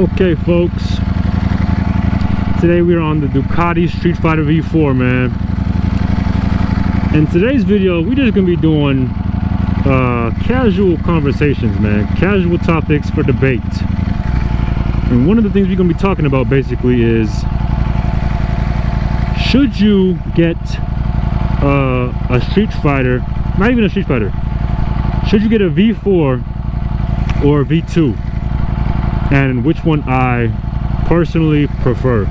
Okay folks, today we are on the Ducati Street Fighter V4, man. In today's video we're just gonna be doing casual conversations, man, casual topics for debate. And one of the things we're gonna be talking about basically is, should you get a Street Fighter, not even a Street Fighter, should you get a V4 or a V2? And which one I personally prefer,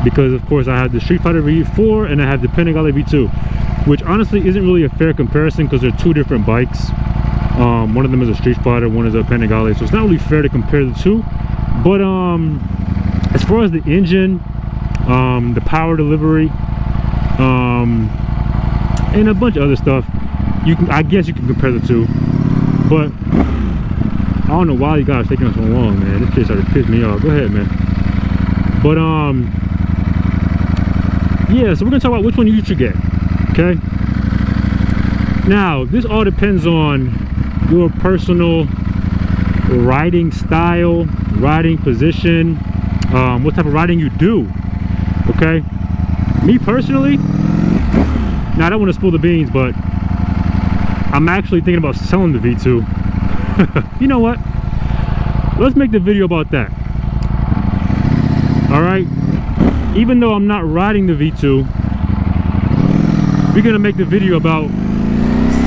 because of course I have the Street Fighter V4 and I have the Panigale V2, which honestly isn't really a fair comparison because they're two different bikes. One of them is a Street Fighter, one is a Panigale, so it's not really fair to compare the two. But as far as the engine, the power delivery, and a bunch of other stuff, I guess you can compare the two. But I don't know why you guys taking so long, man. This kid started to piss me off. Go ahead, man. But yeah, so we're gonna talk about which one you should get. Okay. Now, this all depends on your personal riding style, riding position, what type of riding you do. Okay. Me personally, now I don't want to spill the beans, but I'm actually thinking about selling the V2. You know what? Let's make the video about that. Alright? Even though I'm not riding the V2, we're gonna make the video about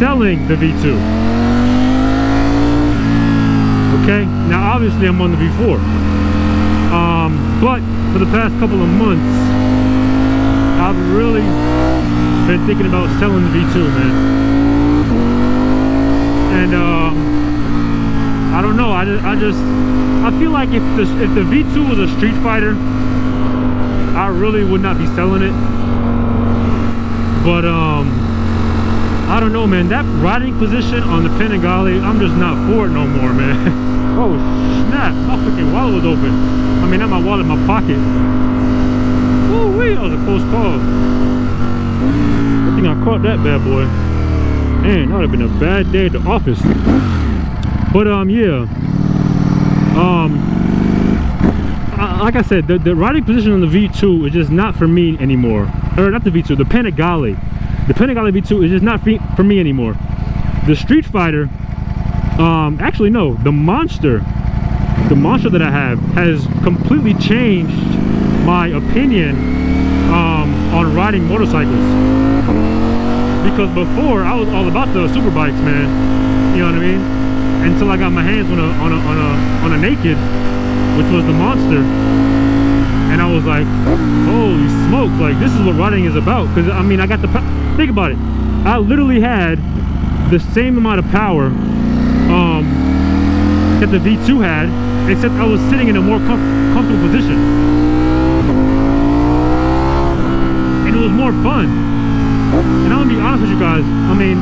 selling the V2. Okay? Now obviously I'm on the V4. But for the past couple of months, I've really been thinking about selling the V2, man. And I don't know, I feel like if the V2 was a Street Fighter, I really would not be selling it. But I don't know, man, that riding position on the Panigale, I'm just not for it no more, man. Oh snap, my freaking wallet was open. I mean, not my wallet, my pocket. Woo wee, that was a close call. I think I caught that bad boy. Man, that would have been a bad day at the office. But yeah, like I said, the riding position on the V2 is just not for me anymore. Or not the V2, the Panigale. The Panigale V2 is just not for me anymore. The Street Fighter, actually no, the monster that I have has completely changed my opinion on riding motorcycles. Because before I was all about the super bikes, man. You know what I mean? Until I got my hands on a naked, which was the monster, and I was like, holy smokes, like this is what riding is about. Because I mean, I got the think about it, I literally had the same amount of power that the V2 had, except I was sitting in a more comfortable position, and it was more fun. And I'm gonna be honest with you guys, I mean,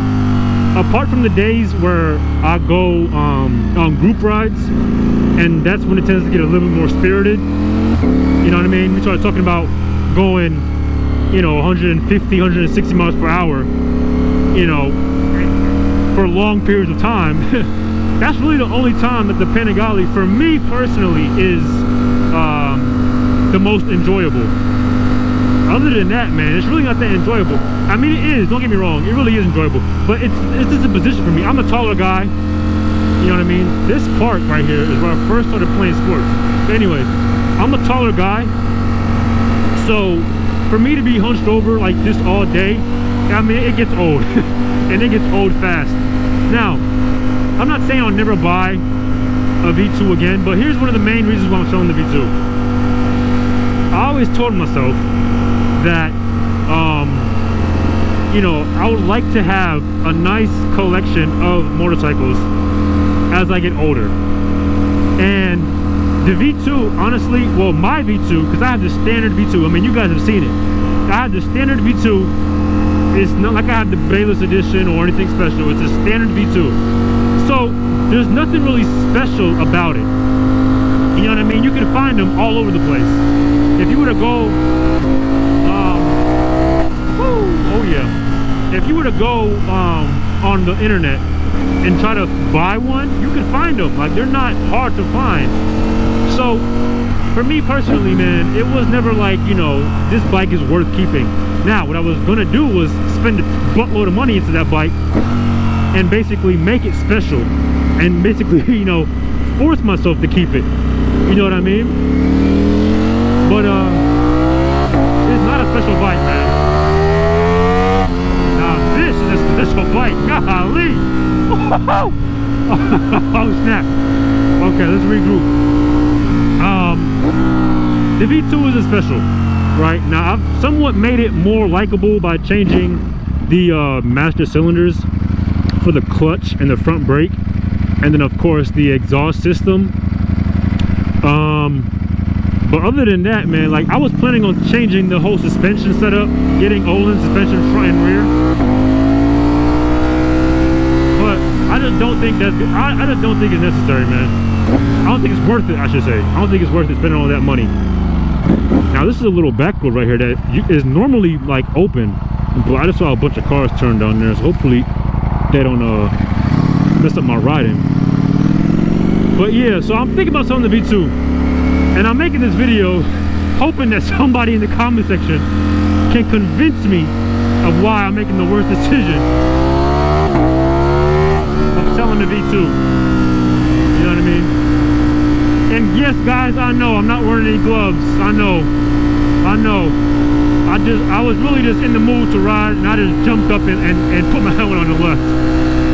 apart from the days where I go on group rides, and that's when it tends to get a little bit more spirited, you know what I mean? We started talking about going, you know, 150, 160 miles per hour, you know, for long periods of time. That's really the only time that the Panigale, for me personally, is the most enjoyable. Other than that, man, it's really not that enjoyable. I mean, it is, don't get me wrong, it really is enjoyable, but it's just a position for me. I'm a taller guy, you know what I mean? This part right here is where I first started playing sports. But anyways, I'm a taller guy, so for me to be hunched over like this all day, I mean, it gets old. And it gets old fast. Now, I'm not saying I'll never buy a V2 again, but here's one of the main reasons why I'm selling the V2. I always told myself that you know, I would like to have a nice collection of motorcycles as I get older. And the V2, honestly, well, my V2, because I have the standard V2, I mean, you guys have seen it. I have the standard V2. It's not like I have the Bayless edition or anything special. It's a standard V2. So there's nothing really special about it. You know what I mean? You can find them all over the place. If you were to go oh yeah, if you were to go on the internet and try to buy one, you can find them. Like, they're not hard to find. So So for me personally, man, it was never like, you know, this bike is worth keeping. Now what I was gonna do was spend a buttload of money into that bike and basically make it special and basically, you know, force myself to keep it. You know what I mean? But it's not a special bike, man. Now this is a special bike. Golly! Oh snap! Okay, let's regroup. The V2 is a special, right? Now I've somewhat made it more likable by changing the master cylinders for the clutch and the front brake, and then of course the exhaust system. But other than that, man, like I was planning on changing the whole suspension setup, getting Olin suspension front and rear. But I just don't think that I just don't think it's necessary, man. I don't think it's worth it, I should say. I don't think it's worth it spending all that money. Now this is a little back road right here that is normally like open, but I just saw a bunch of cars turned on there, so hopefully they don't mess up my riding. But yeah, so I'm thinking about selling the V2, and I'm making this video hoping that somebody in the comment section can convince me of why I'm making the worst decision of selling the V2. You know what I mean? And yes, guys, I know I'm not wearing any gloves. I know. I was really just in the mood to ride, and I just jumped up and put my helmet on the left.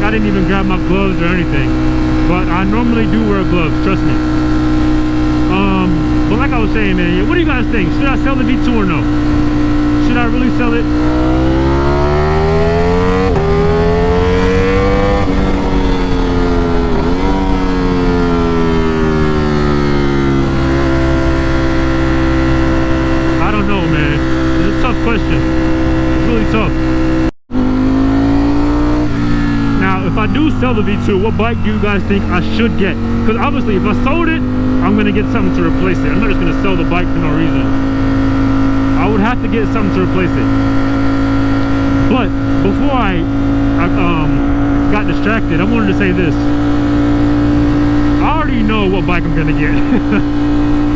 I didn't even grab my gloves or anything. But I normally do wear gloves, trust me. But like I was saying, man, what do you guys think? Should I sell the V2 or no? Should I really sell it? Question. It's really tough. Now if I do sell the V2, what bike do you guys think I should get? Because obviously if I sold it, I'm gonna get something to replace it. I'm not just gonna sell the bike for no reason. I would have to get something to replace it. But before I got distracted, I wanted to say this. I already know what bike I'm gonna get.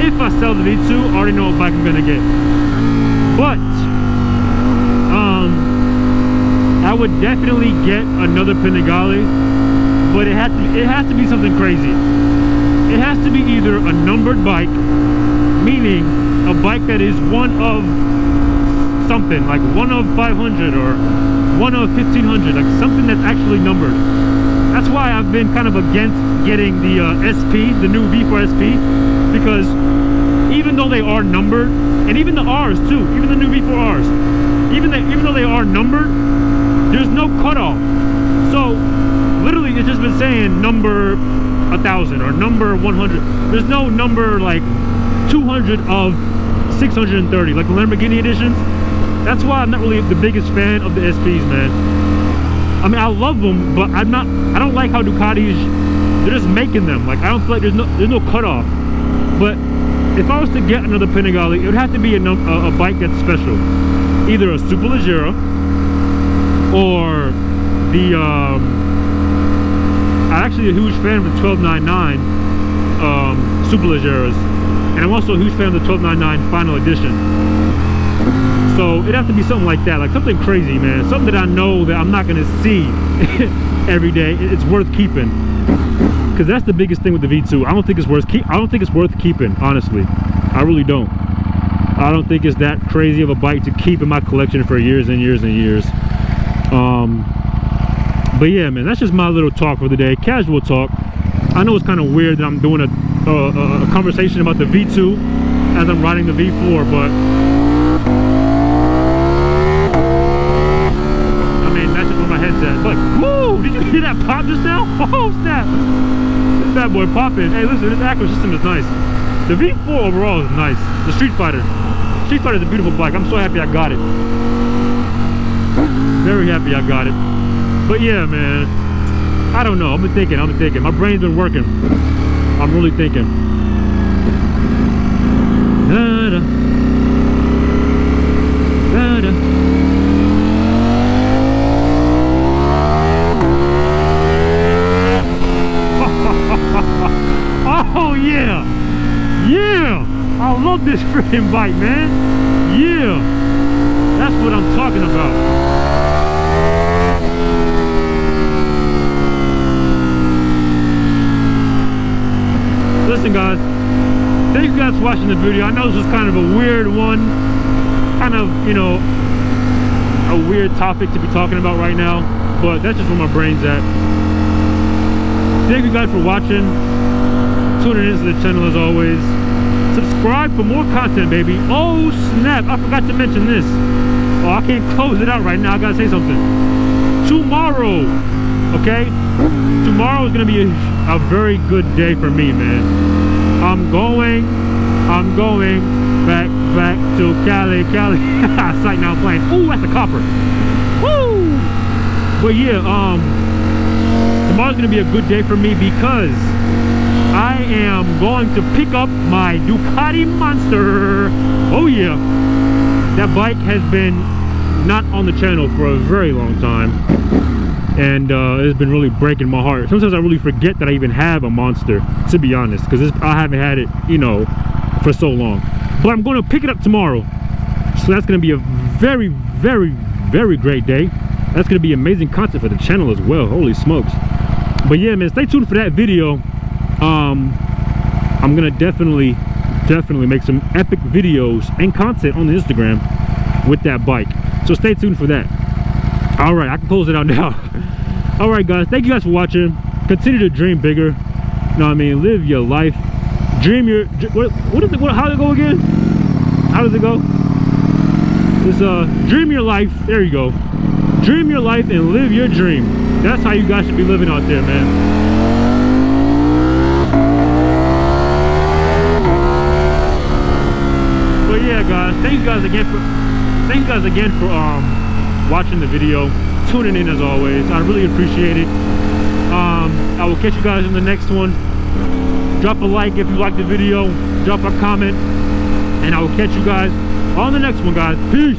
If I sell the V2, I already know what bike I'm gonna get. But I would definitely get another Panigale, but it has to be something crazy. It has to be either a numbered bike, meaning a bike that is one of something, like one of 500 or one of 1500, like something that's actually numbered. That's why I've been kind of against getting the SP, the new V4 SP, because even though they are numbered, and even the R's too, even the new V4 Rs, even though they are numbered, there's no cutoff. So literally it's just been saying number 1000 or number 100. There's no number like 200 of 630 like the Lamborghini editions. That's why I'm not really the biggest fan of the SPs, man. I mean, I love them, but I don't like how Ducati's, they're just making them. Like I don't feel like there's no cutoff. But if I was to get another Panigale, it would have to be a bike that's special. Either a Superleggera or the I'm actually a huge fan of the 1299 Superleggeras, and I'm also a huge fan of the 1299 Final Edition. So it'd have to be something like that, like something crazy, man. Something that I know that I'm not gonna see every day. It's worth keeping, because that's the biggest thing with the V2. I don't think it's worth keeping, honestly. I really don't. I don't think it's that crazy of a bike to keep in my collection for years and years and years. But yeah, man, that's just my little talk for the day. Casual talk. I know it's kind of weird that I'm doing a conversation about the V2 as I'm riding the V4, but I mean, that's just where my head's at. But whoa, did you hear that pop just now? Oh snap! This bad boy popping. Hey, listen, this acro system is nice. The V4 overall is nice. The Street Fighter is a beautiful bike. I'm so happy I got it. Very happy I got it. But yeah, man, I don't know. I've been thinking. My brain's been working. I'm really thinking. Da-da. Da-da. Oh yeah. this freaking bike, man. Yeah, that's what I'm talking about. Listen, guys, thank you guys for watching the video. I know this was kind of a weird one, kind of, you know, a weird topic to be talking about right now, but that's just where my brain's at. Thank you guys for watching, tuning into the channel as always. Subscribe for more content, baby. Oh snap, I forgot to mention this. Oh, I can't close it out right now. I gotta say something. Tomorrow, okay, tomorrow is gonna be a very good day for me, man. I'm going back to Cali. Sight now I'm playing. Ooh, that's a copper. Woo! But yeah, tomorrow's gonna be a good day for me because I am going to pick up my Ducati Monster. Oh yeah, that bike has been not on the channel for a very long time, and it's been really breaking my heart. Sometimes I really forget that I even have a Monster, to be honest, because I haven't had it, you know, for so long. But I'm going to pick it up tomorrow, so that's going to be a very, very, very great day. That's going to be amazing content for the channel as well. Holy smokes. But yeah, man, stay tuned for that video. I'm gonna definitely make some epic videos and content on the Instagram with that bike, so stay tuned for that. All right, I can close it out now. All right, guys, thank you guys for watching. Continue to dream bigger, you know what I mean? Live your life, dream your how does it go again? How does it go? It's dream your life. There you go. Dream your life and live your dream. That's how you guys should be living out there, man. But yeah, guys, thank you guys again for watching the video, tuning in as always. I really appreciate it. I will catch you guys in the next one. Drop a like if you like the video, drop a comment, and I will catch you guys on the next one, guys. Peace.